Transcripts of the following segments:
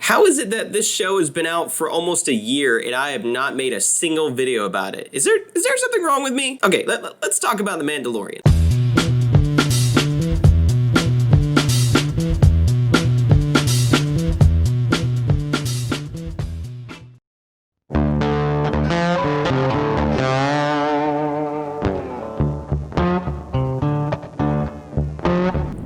How is it that this show has been out for almost a year and I have not made a single video about it? Is there something wrong with me? Okay, let's talk about The Mandalorian.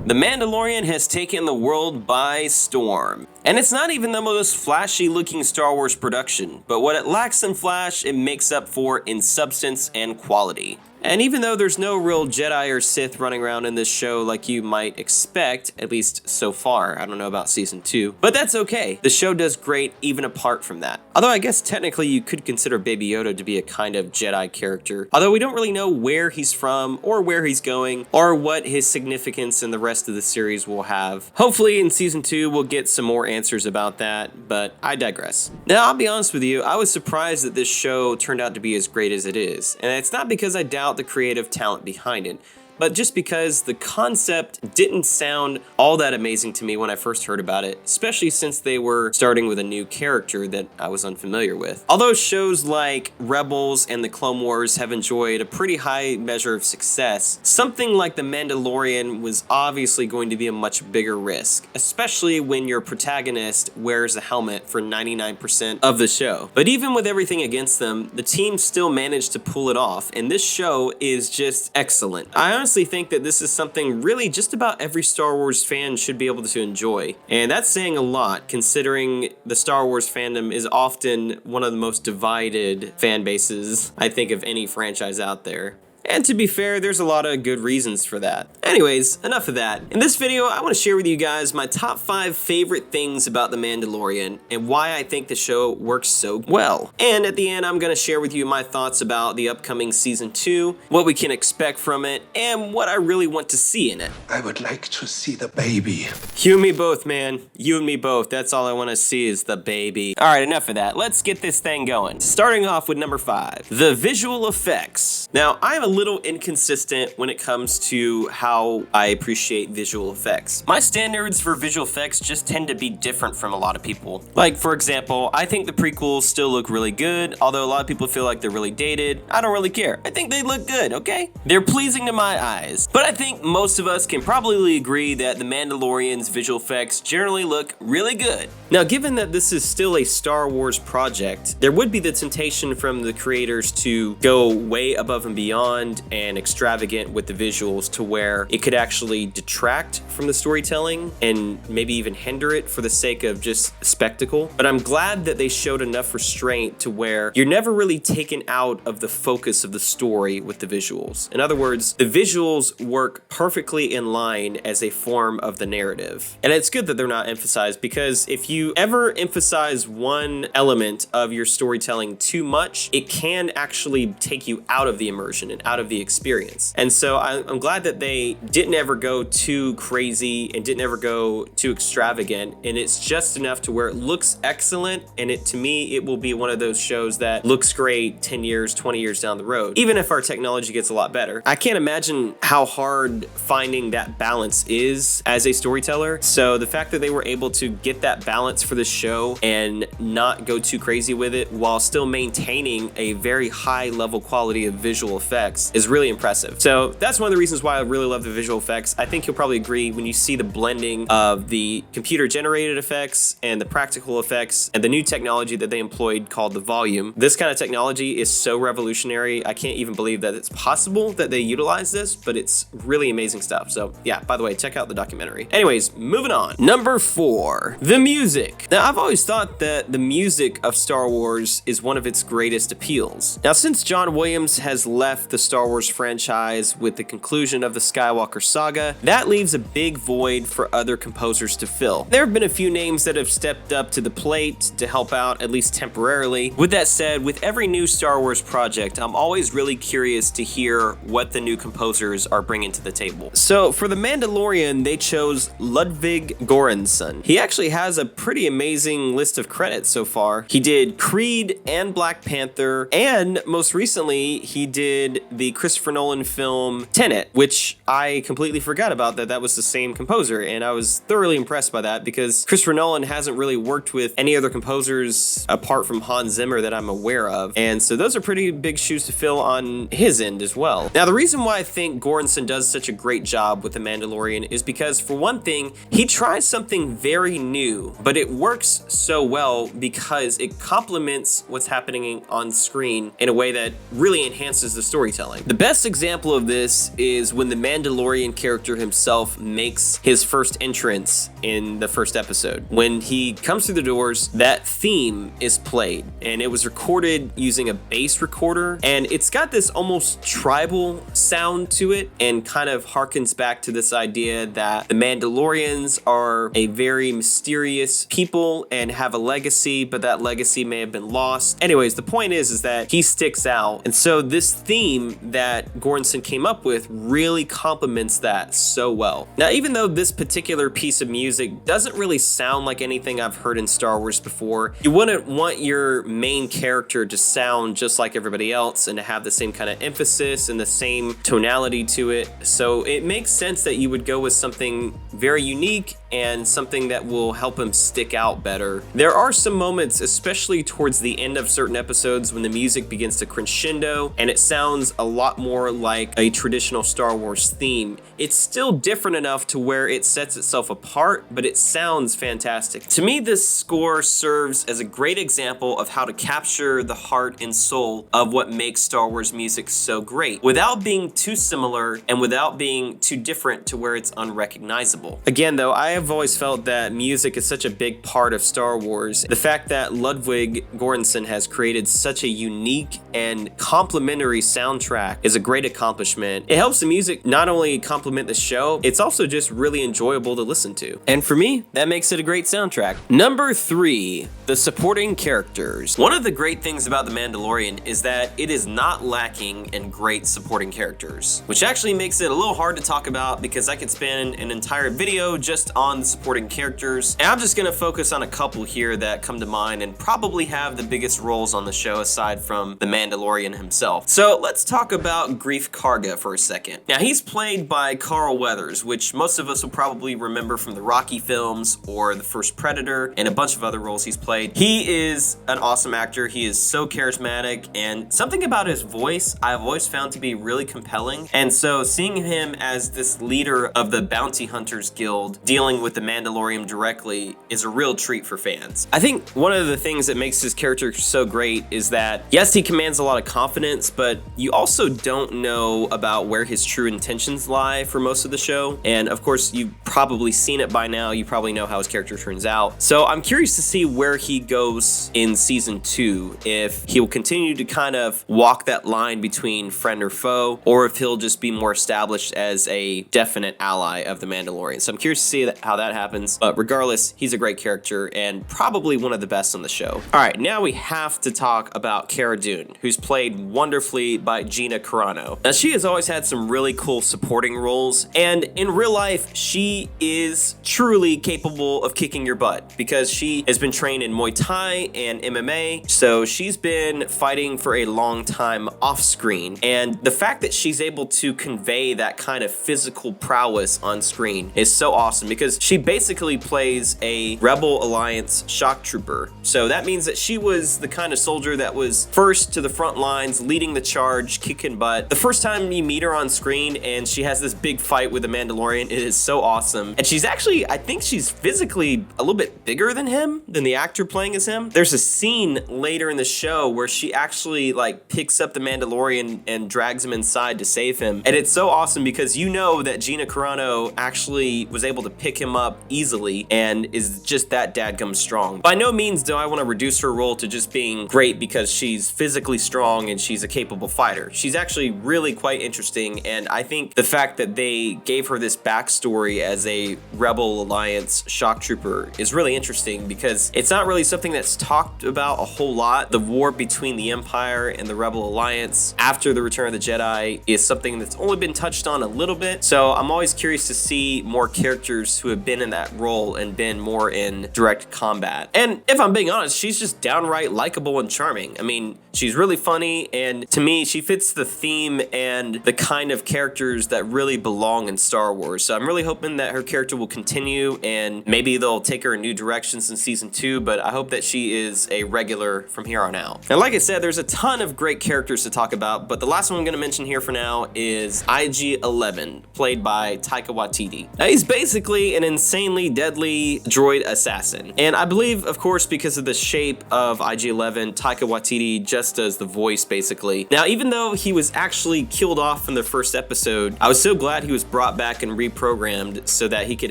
The Mandalorian has taken the world by storm. And it's not even the most flashy looking Star Wars production, but what it lacks in flash, it makes up for in substance and quality. And even though there's no real Jedi or Sith running around in this show like you might expect, at least so far, I don't know about season 2, but that's okay. The show does great even apart from that. Although I guess technically you could consider Baby Yoda to be a kind of Jedi character, although we don't really know where he's from or where he's going or what his significance in the rest of the series will have. Hopefully in season 2 we'll get some more answers about that, but I digress. Now I'll be honest with you, I was surprised that this show turned out to be as great as it is, and it's not because I doubt the creative talent behind it, but just because the concept didn't sound all that amazing to me when I first heard about it, especially since they were starting with a new character that I was unfamiliar with. Although shows like Rebels and the Clone Wars have enjoyed a pretty high measure of success, something like The Mandalorian was obviously going to be a much bigger risk, especially when your protagonist wears a helmet for 99% of the show. But even with everything against them, the team still managed to pull it off, and this show is just excellent. I honestly think that this is something really just about every Star Wars fan should be able to enjoy. And that's saying a lot, considering the Star Wars fandom is often one of the most divided fan bases, I think, of any franchise out there. And to be fair, there's a lot of good reasons for that. Anyways, enough of that. In this video, I want to share with you guys my top 5 favorite things about The Mandalorian and why I think the show works so well. And at the end, I'm going to share with you my thoughts about the upcoming season 2, what we can expect from it, and what I really want to see in it. I would like to see the baby. You and me both, man. You and me both. That's all I want to see is the baby. All right, enough of that. Let's get this thing going. Starting off with number 5, the visual effects. Now, I'm a little inconsistent when it comes to how I appreciate visual effects. My standards for visual effects just tend to be different from a lot of people. Like, for example, I think the prequels still look really good, although a lot of people feel like they're really dated. I don't really care. I think they look good, okay? They're pleasing to my eyes. But I think most of us can probably agree that The Mandalorian's visual effects generally look really good. Now, given that this is still a Star Wars project, there would be the temptation from the creators to go way above and beyond and extravagant with the visuals to where it could actually detract from the storytelling and maybe even hinder it for the sake of just spectacle. But I'm glad that they showed enough restraint to where you're never really taken out of the focus of the story with the visuals. In other words, the visuals work perfectly in line as a form of the narrative. And it's good that they're not emphasized, because if you ever emphasize one element of your storytelling too much, it can actually take you out of the immersion and out of the experience. And so I'm glad that they didn't ever go too crazy and didn't ever go too extravagant, and it's just enough to where it looks excellent, and to me it will be one of those shows that looks great 10 years, 20 years down the road, even if our technology gets a lot better. I can't imagine how hard finding that balance is as a storyteller, so the fact that they were able to get that balance for the show and not go too crazy with it while still maintaining a very high level quality of visual effects is really impressive. So that's one of the reasons why I really love the visual effects. I think you'll probably agree when you see the blending of the computer generated effects and the practical effects and the new technology that they employed called the volume. This kind of technology is so revolutionary. I can't even believe that it's possible that they utilize this, but it's really amazing stuff. So yeah, by the way, check out the documentary. Anyways, moving on. Number 4, the music. Now, I've always thought that the music of Star Wars is one of its greatest appeals. Now, since John Williams has left the Star Wars franchise with the conclusion of the Skywalker saga, that leaves a big void for other composers to fill. There have been a few names that have stepped up to the plate to help out, at least temporarily. With that said, with every new Star Wars project, I'm always really curious to hear what the new composers are bringing to the table. So for The Mandalorian, they chose Ludwig Göransson. He actually has a pretty amazing list of credits so far. He did Creed and Black Panther, and most recently, he did the Christopher Nolan film Tenet, which I completely forgot about that was the same composer, and I was thoroughly impressed by that because Christopher Nolan hasn't really worked with any other composers apart from Hans Zimmer that I'm aware of, and so those are pretty big shoes to fill on his end as well. Now, the reason why I think Göransson does such a great job with The Mandalorian is because, for one thing, he tries something very new, but it works so well because it complements what's happening on screen in a way that really enhances the storytelling. The best example of this is when the Mandalorian character himself makes his first entrance in the first episode. When he comes through the doors, that theme is played, and it was recorded using a bass recorder, and it's got this almost tribal sound to it and kind of harkens back to this idea that the Mandalorians are a very mysterious people and have a legacy, but that legacy may have been lost. Anyways, the point is that he sticks out, and so this theme that Göransson came up with really complements that so well. Now, even though this particular piece of music doesn't really sound like anything I've heard in Star Wars before, you wouldn't want your main character to sound just like everybody else and to have the same kind of emphasis and the same tonality to it. So it makes sense that you would go with something very unique and something that will help him stick out better. There are some moments, especially towards the end of certain episodes, when the music begins to crescendo and it sounds a lot more like a traditional Star Wars theme. It's still different enough to where it sets itself apart, but it sounds fantastic. To me, this score serves as a great example of how to capture the heart and soul of what makes Star Wars music so great, without being too similar and without being too different to where it's unrecognizable. Again, though, I have always felt that music is such a big part of Star Wars. The fact that Ludwig Göransson has created such a unique and complementary soundtrack is a great accomplishment. It helps the music not only complement the show, it's also just really enjoyable to listen to. And for me, that makes it a great soundtrack. Number 3, the supporting characters. One of the great things about The Mandalorian is that it is not lacking in great supporting characters, which actually makes it a little hard to talk about because I could spend an entire video just on the supporting characters. And I'm just gonna focus on a couple here that come to mind and probably have the biggest roles on the show aside from the Mandalorian himself. So let's talk about Greef Karga for a second. Now, he's played by Carl Weathers, which most of us will probably remember from the Rocky films or The First Predator and a bunch of other roles he's played. He is an awesome actor. He is so charismatic, and something about his voice I've always found to be really compelling. And so seeing him as this leader of the Bounty Hunters Guild dealing with the Mandalorian directly is a real treat for fans. I think one of the things that makes his character so great is that, yes, he commands a lot of confidence, but you also don't know about where his true intentions lie for most of the show. And of course, you've probably seen it by now. You probably know how his character turns out. So I'm curious to see where he goes in season 2, if he will continue to kind of walk that line between friend or foe, or if he'll just be more established as a definite ally of the Mandalorian. So I'm curious to see how that happens. But regardless, he's a great character and probably one of the best on the show. All right, now we have to talk about Cara Dune, who's played wonderfully by Gina Carano. Now, she has always had some really cool supporting roles, and in real life, she is truly capable of kicking your butt because she has been trained in Muay Thai and MMA, so she's been fighting for a long time off screen, and the fact that she's able to convey that kind of physical prowess on screen is so awesome because she basically plays a Rebel Alliance shock trooper. So that means that she was the kind of soldier that was first to the front lines, leading the charge, kicking butt. The first time you meet her on screen and she has this big fight with the Mandalorian, it is so awesome. And she's actually, I think she's physically a little bit bigger than him, than the actor playing as him. There's a scene later in the show where she actually like picks up the Mandalorian and drags him inside to save him. And it's so awesome because you know that Gina Carano actually was able to pick him up easily and is just that dadgum strong. By no means do I want to reduce her role to just being great because she's physically strong and she's a capable fighter. She's actually really quite interesting, and I think the fact that they gave her this backstory as a Rebel Alliance shock trooper is really interesting because it's not really something that's talked about a whole lot. The war between the Empire and the Rebel Alliance after the Return of the Jedi is something that's only been touched on a little bit, so I'm always curious to see more characters who have been in that role and been more in direct combat. And if I'm being honest, she's just downright likable and charming. I mean, She's really funny, and to me, she fits the theme and the kind of characters that really belong in Star Wars. So I'm really hoping that her character will continue, and maybe they'll take her in new directions in season 2, but I hope that she is a regular from here on out. And like I said, there's a ton of great characters to talk about, but the last one I'm gonna mention here for now is IG-11, played by Taika Waititi. Now, he's basically an insanely deadly droid assassin. And I believe, of course, because of the shape of IG-11, Taika Waititi just does the voice, basically. Now, even though he was actually killed off in the first episode, I was so glad he was brought back and reprogrammed so that he could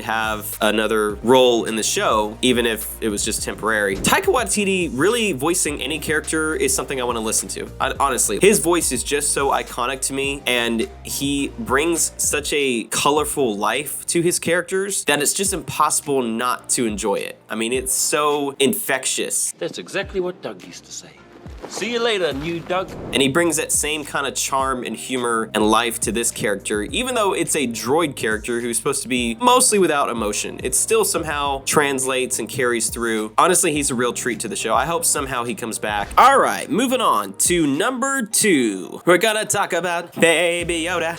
have another role in the show, even if it was just temporary. Taika Waititi really voicing any character is something I want to listen to. Honestly, his voice is just so iconic to me, and he brings such a colorful life to his characters that it's just impossible not to enjoy it. I mean, it's so infectious. That's exactly what Doug used to say. See you later, new Doug. And he brings that same kind of charm and humor and life to this character, even though it's a droid character who's supposed to be mostly without emotion. It still somehow translates and carries through. Honestly, he's a real treat to the show. I hope somehow he comes back. All right, moving on to number 2. We're gonna talk about Baby Yoda.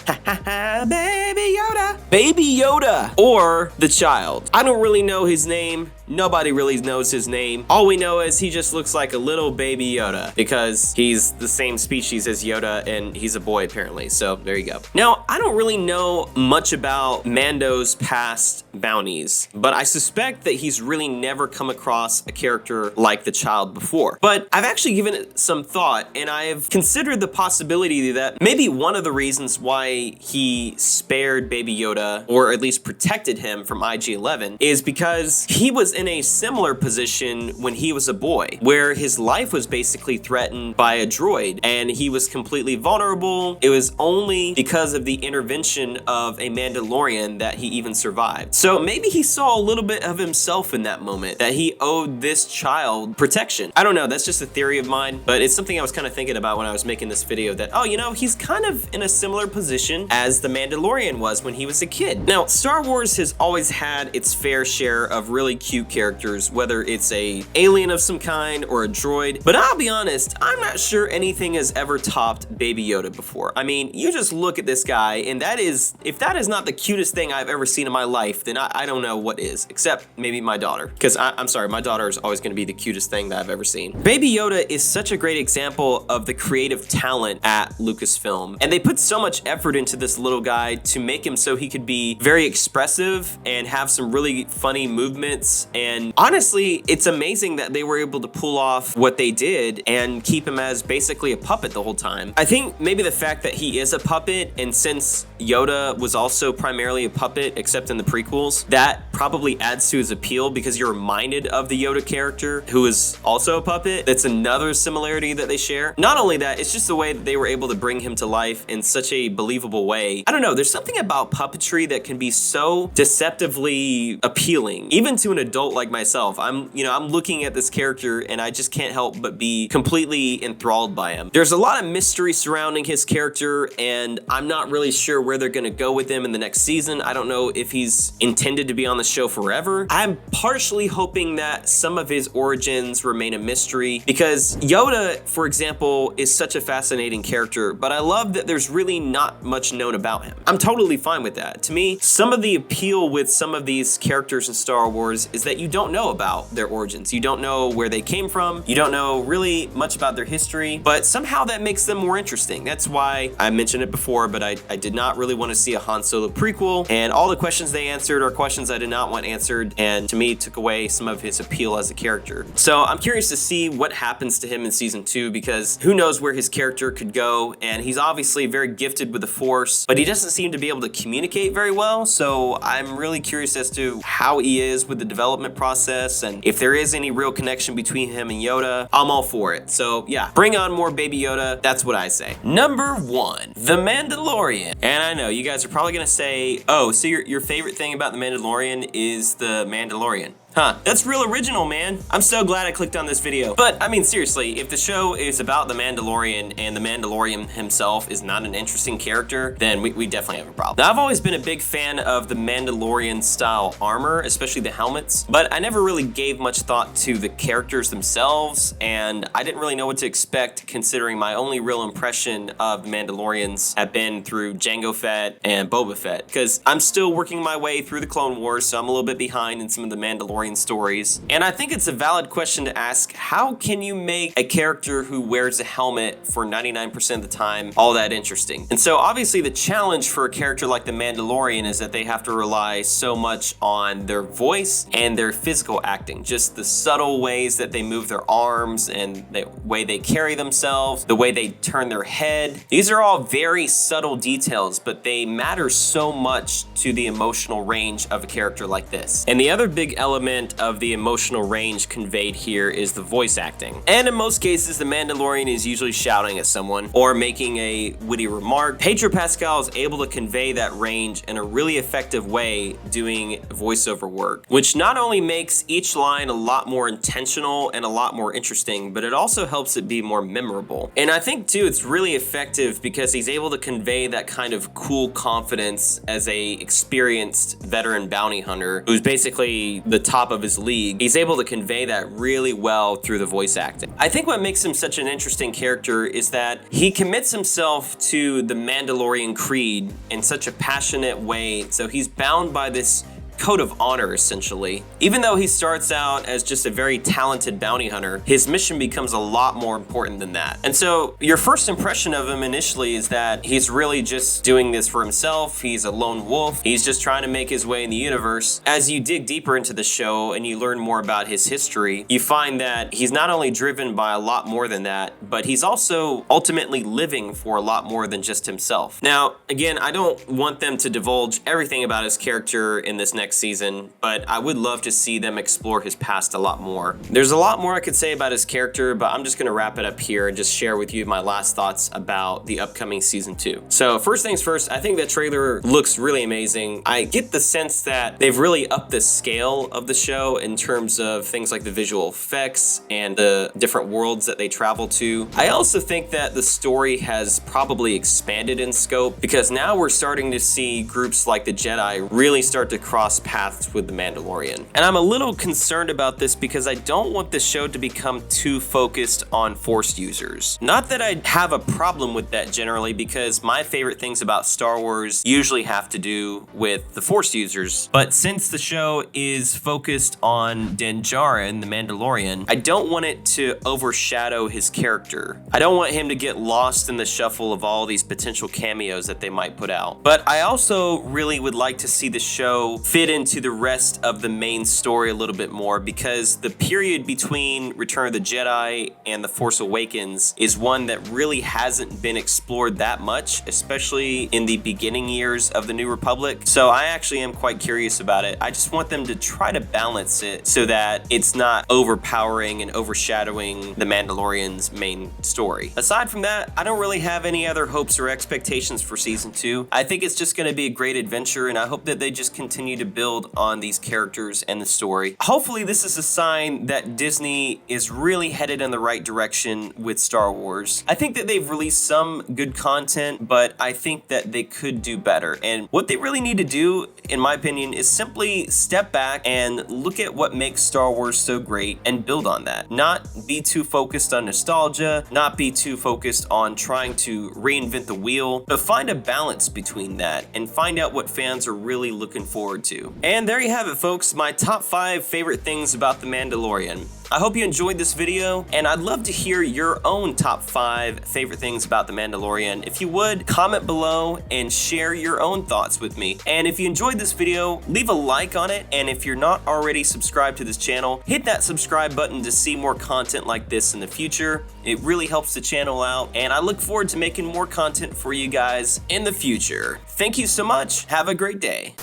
Baby Yoda. Baby Yoda, or the child. I don't really know his name. Nobody really knows his name. All we know is he just looks like a little baby Yoda because he's the same species as Yoda and he's a boy apparently. So there you go. Now, I don't really know much about Mando's past bounties, but I suspect that he's really never come across a character like the child before. But I've actually given it some thought, and I've considered the possibility that maybe one of the reasons why he spared Baby Yoda, or at least protected him from IG-11, is because he was in a similar position when he was a boy, where his life was basically threatened by a droid and he was completely vulnerable. It was only because of the intervention of a Mandalorian that he even survived. So maybe he saw a little bit of himself in that moment, that he owed this child protection. I don't know, that's just a theory of mine, but it's something I was kind of thinking about when I was making this video, that, oh, you know, he's kind of in a similar position as the Mandalorian was when he was a kid. Now, Star Wars has always had its fair share of really cute characters, whether it's a alien of some kind or a droid, but I'll be honest, I'm not sure anything has ever topped Baby Yoda before. I mean, you just look at this guy, and that is, if that is not the cutest thing I've ever seen in my life, then I don't know what is, except maybe my daughter, because I'm sorry, my daughter is always going to be the cutest thing that I've ever seen. Baby Yoda is such a great example of the creative talent at Lucasfilm, and they put so much effort into this little guy to make him so he could be very expressive and have some really funny movements. And honestly, it's amazing that they were able to pull off what they did and keep him as basically a puppet the whole time. I think maybe the fact that he is a puppet, and since Yoda was also primarily a puppet, except in the prequels, that probably adds to his appeal because you're reminded of the Yoda character who is also a puppet. That's another similarity that they share. Not only that, it's just the way that they were able to bring him to life in such a believable way. I don't know, there's something about puppetry that can be so deceptively appealing, even to an adult like myself. I'm looking at this character and I just can't help but be completely enthralled by him. There's a lot of mystery surrounding his character, and I'm not really sure where they're gonna go with him in the next season. I don't know if he's intended to be on the show forever. I'm partially hoping that some of his origins remain a mystery, because Yoda, for example, is such a fascinating character, but I love that there's really not much known about him. I'm totally fine with that. To me, some of the appeal with some of these characters in Star Wars is that you don't know about their origins. You don't know where they came from. You don't know really much about their history, but somehow that makes them more interesting. That's why I mentioned it before, but I did not really want to see a Han Solo prequel, and all the questions they answered are questions I did not want answered, and to me took away some of his appeal as a character. So I'm curious to see what happens to him in season 2, because who knows where his character could go, and he's obviously very gifted with the Force, but he doesn't seem to be able to communicate very well, so I'm really curious as to how he is with the development process, and if there is any real connection between him and Yoda. I'm all for it. So yeah, bring on more Baby Yoda. That's what I say. Number 1, The Mandalorian. And I know you guys are probably gonna say, oh, so your favorite thing about The Mandalorian is The Mandalorian. Huh, that's real original, man. I'm so glad I clicked on this video. But, I mean, seriously, if the show is about the Mandalorian and the Mandalorian himself is not an interesting character, then we definitely have a problem. Now, I've always been a big fan of the Mandalorian style armor, especially the helmets, but I never really gave much thought to the characters themselves, and I didn't really know what to expect considering my only real impression of the Mandalorians have been through Jango Fett and Boba Fett, because I'm still working my way through the Clone Wars, so I'm a little bit behind in some of the Mandalorian stories. And I think it's a valid question to ask, how can you make a character who wears a helmet for 99% of the time all that interesting? And so obviously the challenge for a character like the Mandalorian is that they have to rely so much on their voice and their physical acting, just the subtle ways that they move their arms and the way they carry themselves, the way they turn their head. These are all very subtle details, but they matter so much to the emotional range of a character like this. And the other big element of the emotional range conveyed here is the voice acting. And in most cases, the Mandalorian is usually shouting at someone or making a witty remark. Pedro Pascal is able to convey that range in a really effective way doing voiceover work, which not only makes each line a lot more intentional and a lot more interesting, but it also helps it be more memorable. And I think too, it's really effective because he's able to convey that kind of cool confidence as a experienced veteran bounty hunter who's basically the top of his league. He's able to convey that really well through the voice acting. I think what makes him such an interesting character is that he commits himself to the Mandalorian creed in such a passionate way, so he's bound by this code of honor, essentially. Even though he starts out as just a very talented bounty hunter, his mission becomes a lot more important than that. And so your first impression of him initially is that he's really just doing this for himself. He's a lone wolf. He's just trying to make his way in the universe. As you dig deeper into the show and you learn more about his history, you find that he's not only driven by a lot more than that, but he's also ultimately living for a lot more than just himself. Now, again, I don't want them to divulge everything about his character in this next season, but I would love to see them explore his past a lot more. There's a lot more I could say about his character, but I'm just gonna wrap it up here and just share with you my last thoughts about the upcoming season 2. So first things first, I think that trailer looks really amazing. I get the sense that they've really upped the scale of the show in terms of things like the visual effects and the different worlds that they travel to. I also think that the story has probably expanded in scope because now we're starting to see groups like the Jedi really start to cross paths with the Mandalorian. And I'm a little concerned about this because I don't want the show to become too focused on Force users. Not that I have a problem with that generally, because my favorite things about Star Wars usually have to do with the Force users. But since the show is focused on Din Djarin, the Mandalorian, I don't want it to overshadow his character. I don't want him to get lost in the shuffle of all these potential cameos that they might put out. But I also really would like to see the show fit into the rest of the main story a little bit more, because the period between Return of the Jedi and The Force Awakens is one that really hasn't been explored that much, especially in the beginning years of the New Republic. So I actually am quite curious about it. I just want them to try to balance it so that it's not overpowering and overshadowing the Mandalorian's main story. Aside from that, I don't really have any other hopes or expectations for season 2. I think it's just going to be a great adventure, and I hope that they just continue to build on these characters and the story. Hopefully this is a sign that Disney is really headed in the right direction with Star Wars. I think that they've released some good content, but I think that they could do better. And what they really need to do, in my opinion, is simply step back and look at what makes Star Wars so great and build on that. Not be too focused on nostalgia, not be too focused on trying to reinvent the wheel, but find a balance between that and find out what fans are really looking forward to. And there you have it, folks, my top 5 favorite things about The Mandalorian. I hope you enjoyed this video, and I'd love to hear your own top 5 favorite things about The Mandalorian. If you would, comment below and share your own thoughts with me. And if you enjoyed this video, leave a like on it, and if you're not already subscribed to this channel, hit that subscribe button to see more content like this in the future. It really helps the channel out, and I look forward to making more content for you guys in the future. Thank you so much. Have a great day.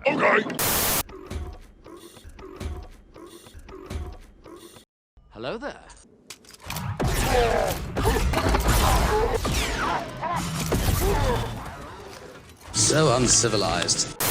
Okay. Hello there. So So uncivilized.